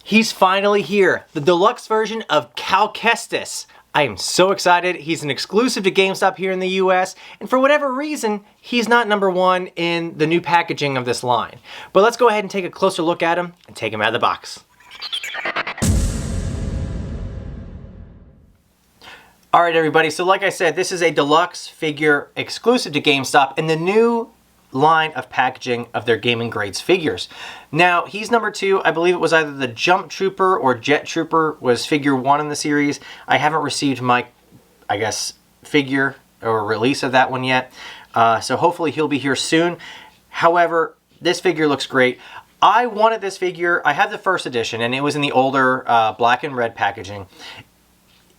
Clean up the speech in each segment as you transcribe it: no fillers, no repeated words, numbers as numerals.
He's finally here, the deluxe version of Kestis. I am so excited. He's an exclusive to GameStop here in the US, and for whatever reason, he's not #1 in the new packaging of this line. But let's go ahead and take a closer look at him and take him out of the box. All right, everybody, so like I said, this is a deluxe figure exclusive to GameStop in the new line of packaging of their gaming grades figures. Now, he's #2. I believe it was either the Jump Trooper or Jet Trooper was figure 1 in the series. I haven't received my, I guess, figure or release of that one yet. So hopefully he'll be here soon. However, this figure looks great. I wanted this figure. I had the first edition, and it was in the older black and red packaging.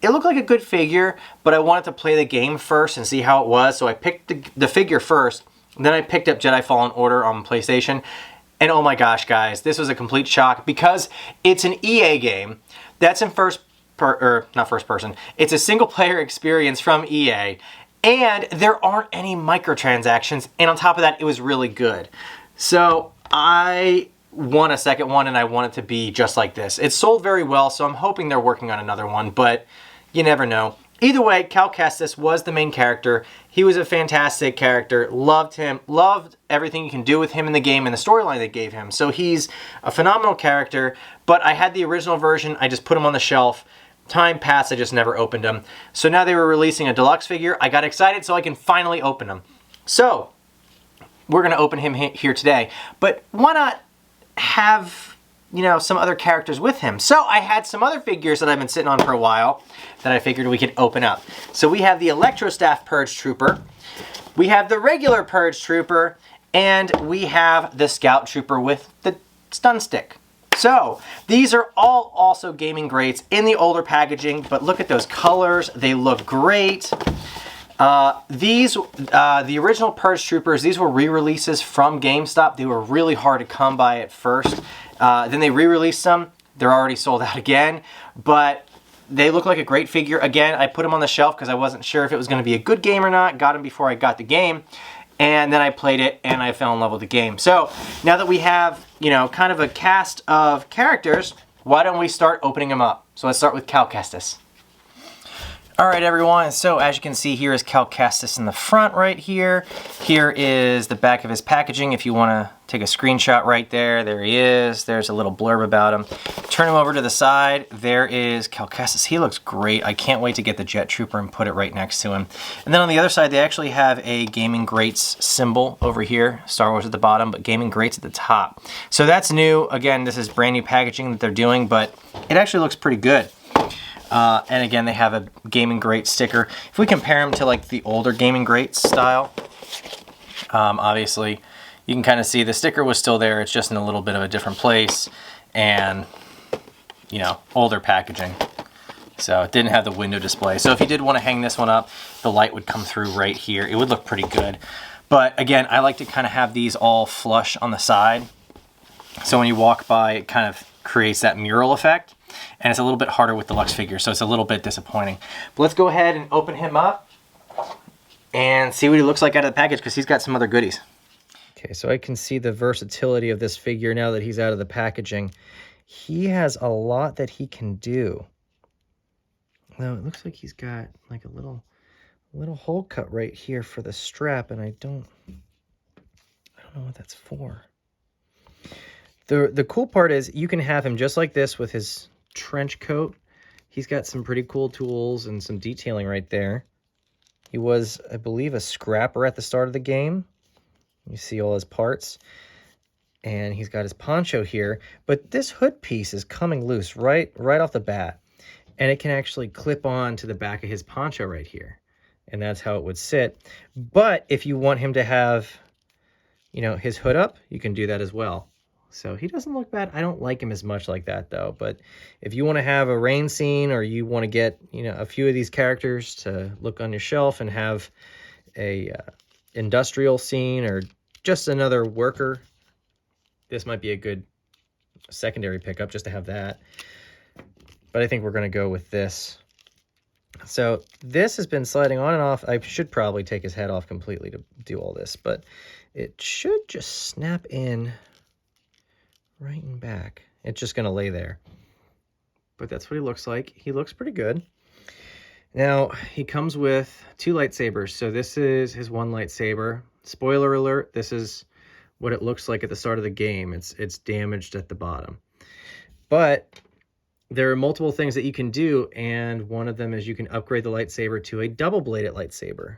It looked like a good figure, but I wanted to play the game first and see how it was. So I picked the figure first. Then I picked up Jedi Fallen Order on PlayStation, and oh my gosh, guys, this was a complete shock because it's an EA game that's in not first person. It's a single player experience from EA, and there aren't any microtransactions, and on top of that, it was really good. So I want a second one, and I want it to be just like this. It sold very well, so I'm hoping they're working on another one, but you never know. Either way, Kestis was the main character. He was a fantastic character. Loved him. Loved everything you can do with him in the game and the storyline they gave him. So he's a phenomenal character, but I had the original version. I just put him on the shelf. Time passed, I just never opened him. So now they were releasing a deluxe figure. I got excited so I can finally open him. So we're going to open him here today. But why not have, you know, some other characters with him? So I had some other figures that I've been sitting on for a while that I figured we could open up. So we have the Electro Staff Purge Trooper, we have the regular Purge Trooper, and we have the Scout Trooper with the stun stick. So these are all also gaming grades in the older packaging, but look at those colors. They look great. The original Purge Troopers, these were re-releases from GameStop. They were really hard to come by at first. Then they re-released them. They're already sold out again, but they look like a great figure. Again, I put them on the shelf because I wasn't sure if it was going to be a good game or not. Got them before I got the game, and then I played it, and I fell in love with the game. So now that we have, you know, kind of a cast of characters, why don't we start opening them up? So let's start with Kestis. All right, everyone, so as you can see, here is Kestis in the front right here. Here is the back of his packaging. If you want to take a screenshot right there, there he is. There's a little blurb about him. Turn him over to the side. There is Kestis. He looks great. I can't wait to get the Jet Trooper and put it right next to him. And then on the other side, they actually have a Gaming Greats symbol over here. Star Wars at the bottom, but Gaming Greats at the top. So that's new. Again, this is brand new packaging that they're doing, but it actually looks pretty good. And again, they have a Gaming Greats sticker. If we compare them to like the older Gaming Greats style, obviously you can kind of see the sticker was still there. It's just in a little bit of a different place and, you know, older packaging. So it didn't have the window display. So if you did want to hang this one up, the light would come through right here. It would look pretty good. But again, I like to kind of have these all flush on the side. So when you walk by, it kind of creates that mural effect. And it's a little bit harder with deluxe figures, so it's a little bit disappointing. But let's go ahead and open him up and see what he looks like out of the package, because he's got some other goodies. Okay, so I can see the versatility of this figure now that he's out of the packaging. He has a lot that he can do. Now, it looks like he's got like a little hole cut right here for the strap, and I don't know what that's for. The cool part is you can have him just like this with his trench coat. He's got some pretty cool tools and some detailing right there. He was, I believe, a scrapper at the start of the game. You see all his parts. And he's got his poncho here. But this hood piece is coming loose right off the bat. And it can actually clip on to the back of his poncho right here. And that's how it would sit. But if you want him to have, you know, his hood up, you can do that as well. So he doesn't look bad. I don't like him as much like that, though. But if you want to have a rain scene, or you want to get, you know, a few of these characters to look on your shelf and have a industrial scene, or just another worker, this might be a good secondary pickup just to have that. But I think we're going to go with this. So this has been sliding on and off. I should probably take his head off completely to do all this, but it should just snap in right and back. It's just going to lay there. but that's what he looks like. He looks pretty good. Now, he comes with 2 lightsabers. So this is his one lightsaber. Spoiler alert, this is what it looks like at the start of the game. It's damaged at the bottom. But there are multiple things that you can do, and one of them is you can upgrade the lightsaber to a double-bladed lightsaber.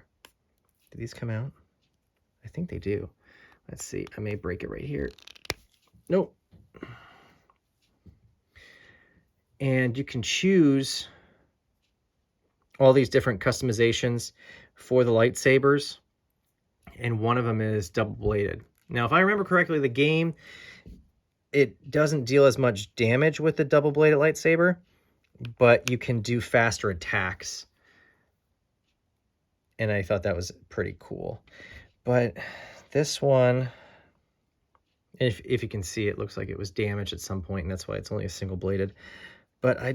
Do these come out? I think they do. Let's see. I may break it right here. Nope. And you can choose all these different customizations for the lightsabers, and one of them is double-bladed. Now, if I remember correctly, the game, it doesn't deal as much damage with the double-bladed lightsaber, but you can do faster attacks. And I thought that was pretty cool. But this one, if you can see, it looks like it was damaged at some point, and that's why it's only a single-bladed. But I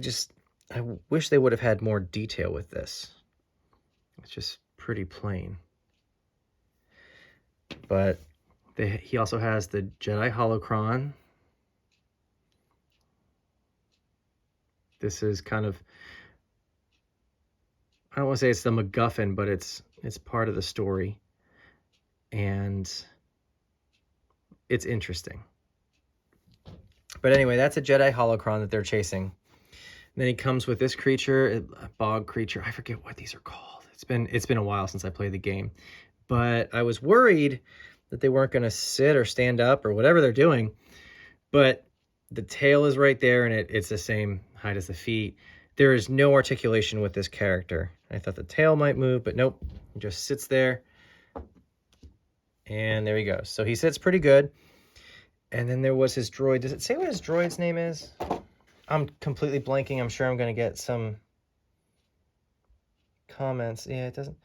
wish they would have had more detail with this. It's just pretty plain. But he also has the Jedi holocron. This is kind of, I don't want to say it's the MacGuffin, but it's part of the story. And it's interesting. But anyway, that's a Jedi holocron that they're chasing. Then he comes with this creature, a bog creature. I forget what these are called. It's been a while since I played the game. But I was worried that they weren't going to sit or stand up or whatever they're doing. But the tail is right there, and it's the same height as the feet. There is no articulation with this character. I thought the tail might move, but nope. He just sits there. And there he goes. So he sits pretty good. And then there was his droid. Does it say what his droid's name is? I'm completely blanking. I'm sure I'm going to get some comments. Yeah, it doesn't.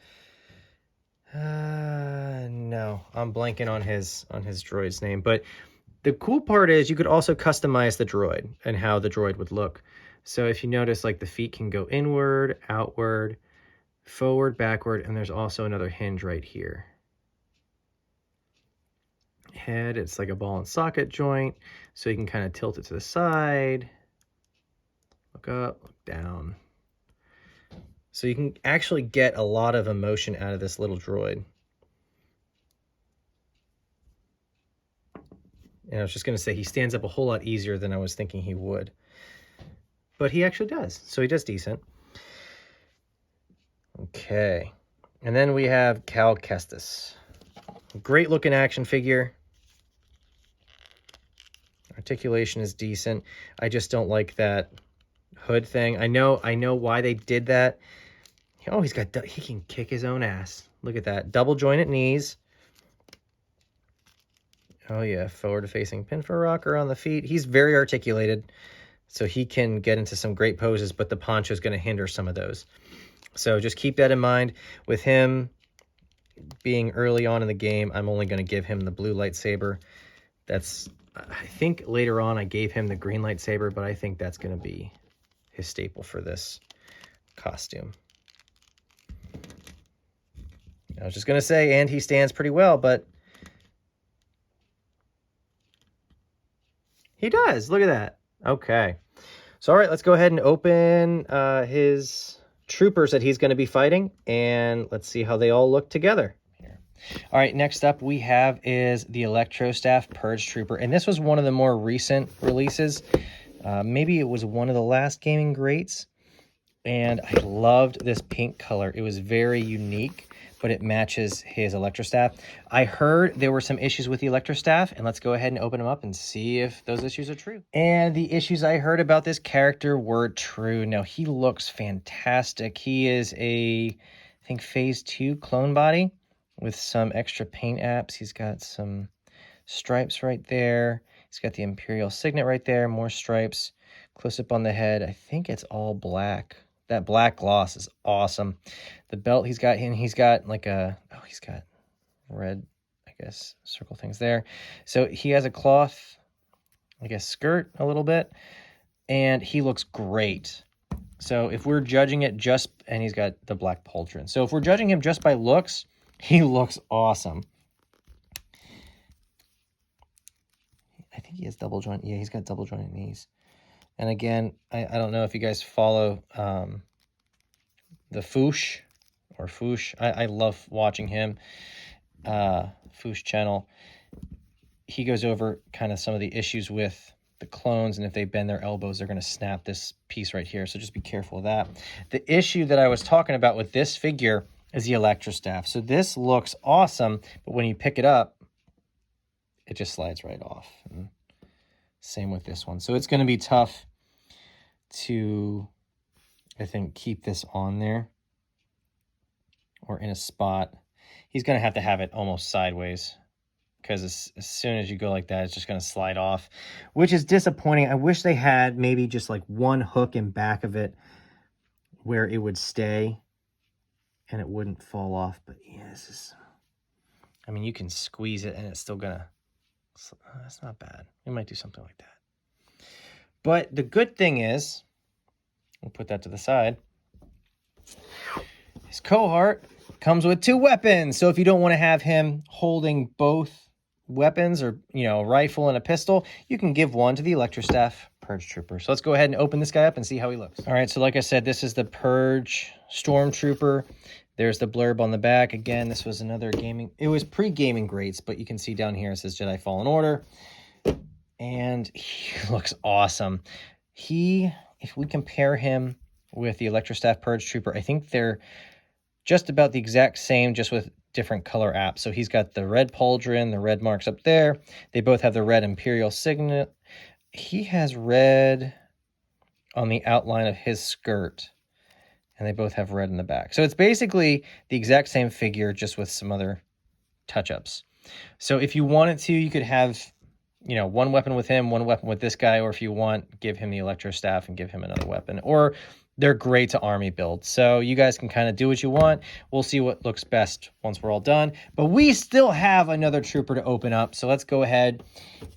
No, I'm blanking on his droid's name. But the cool part is you could also customize the droid and how the droid would look. So if you notice, like, the feet can go inward, outward, forward, backward, and there's also another hinge right here. Head, it's like a ball and socket joint, so you can kind of tilt it to the side. Look up, look down. So you can actually get a lot of emotion out of this little droid. And I was just going to say, he stands up a whole lot easier than I was thinking he would. But he actually does. So he does decent. Okay. And then we have Cal Kestis. Great looking action figure. Articulation is decent. I just don't like that hood thing. I know why they did that. Oh, he can kick his own ass. Look at that. Double jointed knees. Oh yeah, forward facing pin for rocker on the feet. He's very articulated, so he can get into some great poses, but the poncho is going to hinder some of those. So just keep that in mind. With him being early on in the game, I'm only going to give him the blue lightsaber. I think later on I gave him the green lightsaber, but I think that's going to be his staple for this costume. I was just going to say, and he stands pretty well, but he does. Look at that. Okay. So, all right, let's go ahead and open his troopers that he's going to be fighting, and let's see how they all look together. All right, next up we have is the Electro Staff Purge Trooper, and this was one of the more recent releases. Maybe it was one of the last gaming greats, and I loved this pink color. It was very unique, but it matches his Electrostaff. I heard there were some issues with the Electrostaff, and let's go ahead and open them up and see if those issues are true. And the issues I heard about this character were true. Now, he looks fantastic. He is I think, Phase 2 clone body with some extra paint apps. He's got some stripes right there. He's got the Imperial signet right there, more stripes. Close up on the head. I think it's all black. That black gloss is awesome. The belt he's got like he's got red, I guess, circle things there. So he has a cloth, I guess, skirt a little bit, and he looks great. So if we're judging it and he's got the black pauldron. So if we're judging him just by looks, he looks awesome. I think he has double joint. Yeah, he's got double jointed knees. And again, I don't know if you guys follow the Foosh or Foosh. I love watching him. Foosh channel. He goes over kind of some of the issues with the clones, and if they bend their elbows, they're going to snap this piece right here. So just be careful of that. The issue that I was talking about with this figure is the Electrostaff. So this looks awesome, but when you pick it up, it just slides right off. And same with this one. So it's going to be tough to, I think, keep this on there or in a spot. He's going to have it almost sideways, because as soon as you go like that, it's just going to slide off, which is disappointing. I wish they had maybe just like one hook in back of it where it would stay and it wouldn't fall off. But yeah, this is, I mean, you can squeeze it and it's still going to, that's not bad. We might do something like that. But the good thing is, we'll put that to the side, his cohort comes with 2 weapons. So if you don't want to have him holding both weapons, or, you know, a rifle and a pistol, you can give one to the Electrostaff Purge Trooper. So let's go ahead and open this guy up and see how he looks. All right, so like I said, this is the Purge Stormtrooper. There's the blurb on the back. Again, this was another gaming, it was pre-gaming grades, but you can see down here it says Jedi Fallen Order. And he looks awesome. If we compare him with the Electrostaff Purge Trooper, I think they're just about the exact same, just with different color apps. So he's got the red pauldron, the red marks up there. They both have the red Imperial signet. He has red on the outline of his skirt, and they both have red in the back. So it's basically the exact same figure, just with some other touch-ups. So if you wanted to, you could have, you know, one weapon with him, one weapon with this guy, or if you want, give him the Electro Staff and give him another weapon. Or they're great to army build. So you guys can kind of do what you want. We'll see what looks best once we're all done. But we still have another trooper to open up. So let's go ahead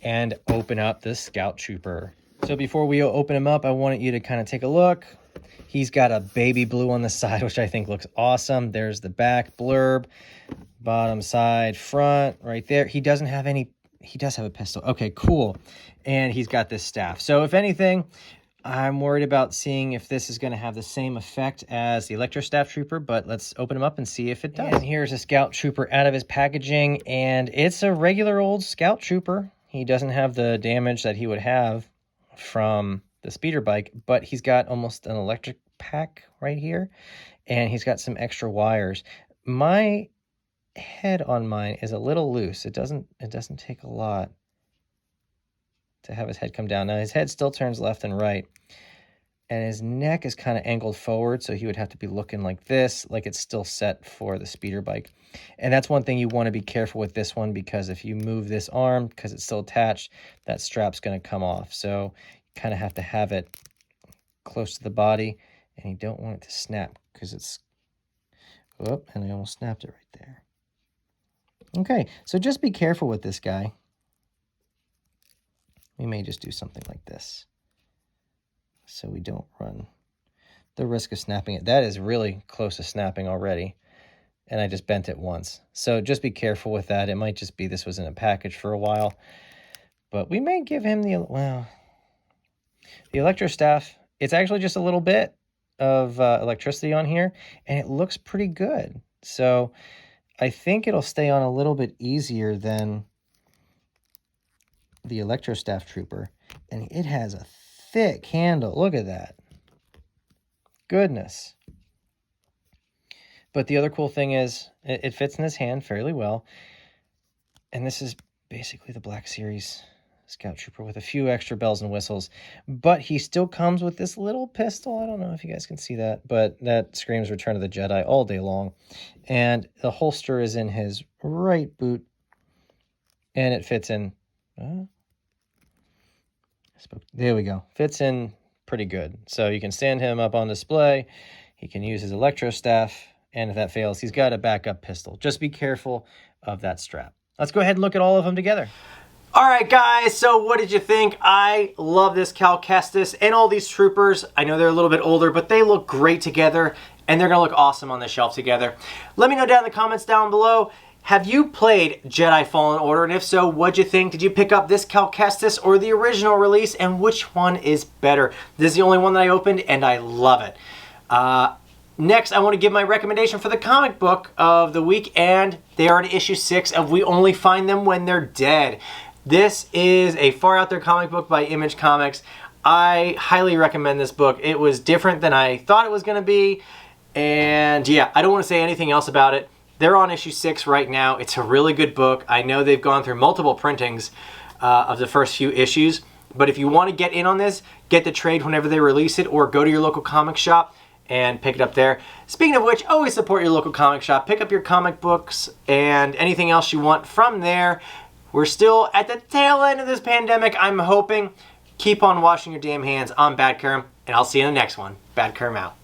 and open up this Scout Trooper. So before we open him up, I wanted you to kind of take a look. He's got a baby blue on the side, which I think looks awesome. There's the back blurb, bottom, side, front, right there. He doesn't have any, he does have a pistol. Okay, cool. And he's got this staff. So if anything, I'm worried about seeing if this is going to have the same effect as the Electro Staff Trooper, but let's open him up and see if it does. And here's a Scout Trooper out of his packaging, and it's a regular old Scout Trooper. He doesn't have the damage that he would have from the speeder bike, but he's got almost an electric pack right here, and he's got some extra wires. My head on mine is a little loose. It doesn't take a lot to have his head come down. Now his head still turns left and right, and his neck is kind of angled forward, so he would have to be looking like this, like it's still set for the speeder bike. And that's one thing you want to be careful with this one, because if you move this arm, because it's still attached, that strap's going to come off. So you kind of have to have it close to the body, and you don't want it to snap, because it's, whoop, and I almost snapped it right there. Okay, so just be careful with this guy. We may just do something like this, so we don't run the risk of snapping it. That is really close to snapping already, and I just bent it once. So just be careful with that. It might just be this was in a package for a while, but we may give him the, well, the Electro Staff. It's actually just a little bit of electricity on here, and it looks pretty good. So I think it'll stay on a little bit easier than the Electro Staff Trooper, and it has a thick handle. Look at that. Goodness. But the other cool thing is it fits in his hand fairly well, and this is basically the Black Series Scout Trooper with a few extra bells and whistles, but he still comes with this little pistol. I don't know if you guys can see that, but that screams Return of the Jedi all day long. And the holster is in his right boot, and it fits in. There we go. Fits in pretty good. So you can stand him up on display. He can use his Electro Staff, and if that fails, he's got a backup pistol. Just be careful of that strap. Let's go ahead and look at all of them together. All right, guys, so what did you think? I love this Cal Kestis and all these troopers. I know they're a little bit older, but they look great together, and they're going to look awesome on the shelf together. Let me know down in the comments down below Have you played Jedi Fallen Order? And if so, what'd you think? Did you pick up this Cal Kestis or the original release? And which one is better? This is the only one that I opened and I love it. Next, I want to give my recommendation for the comic book of the week, and they are in issue 6 of We Only Find Them When They're Dead. This is a far out there comic book by Image Comics. I highly recommend this book. It was different than I thought it was going to be. And yeah, I don't want to say anything else about it. They're on issue 6 right now. It's a really good book. I know they've gone through multiple printings of the first few issues. But if you want to get in on this, get the trade whenever they release it, or go to your local comic shop and pick it up there. Speaking of which, always support your local comic shop. Pick up your comic books and anything else you want from there. We're still at the tail end of this pandemic, I'm hoping. Keep on washing your damn hands. I'm Bad Kerm, and I'll see you in the next one. Bad Kerm out.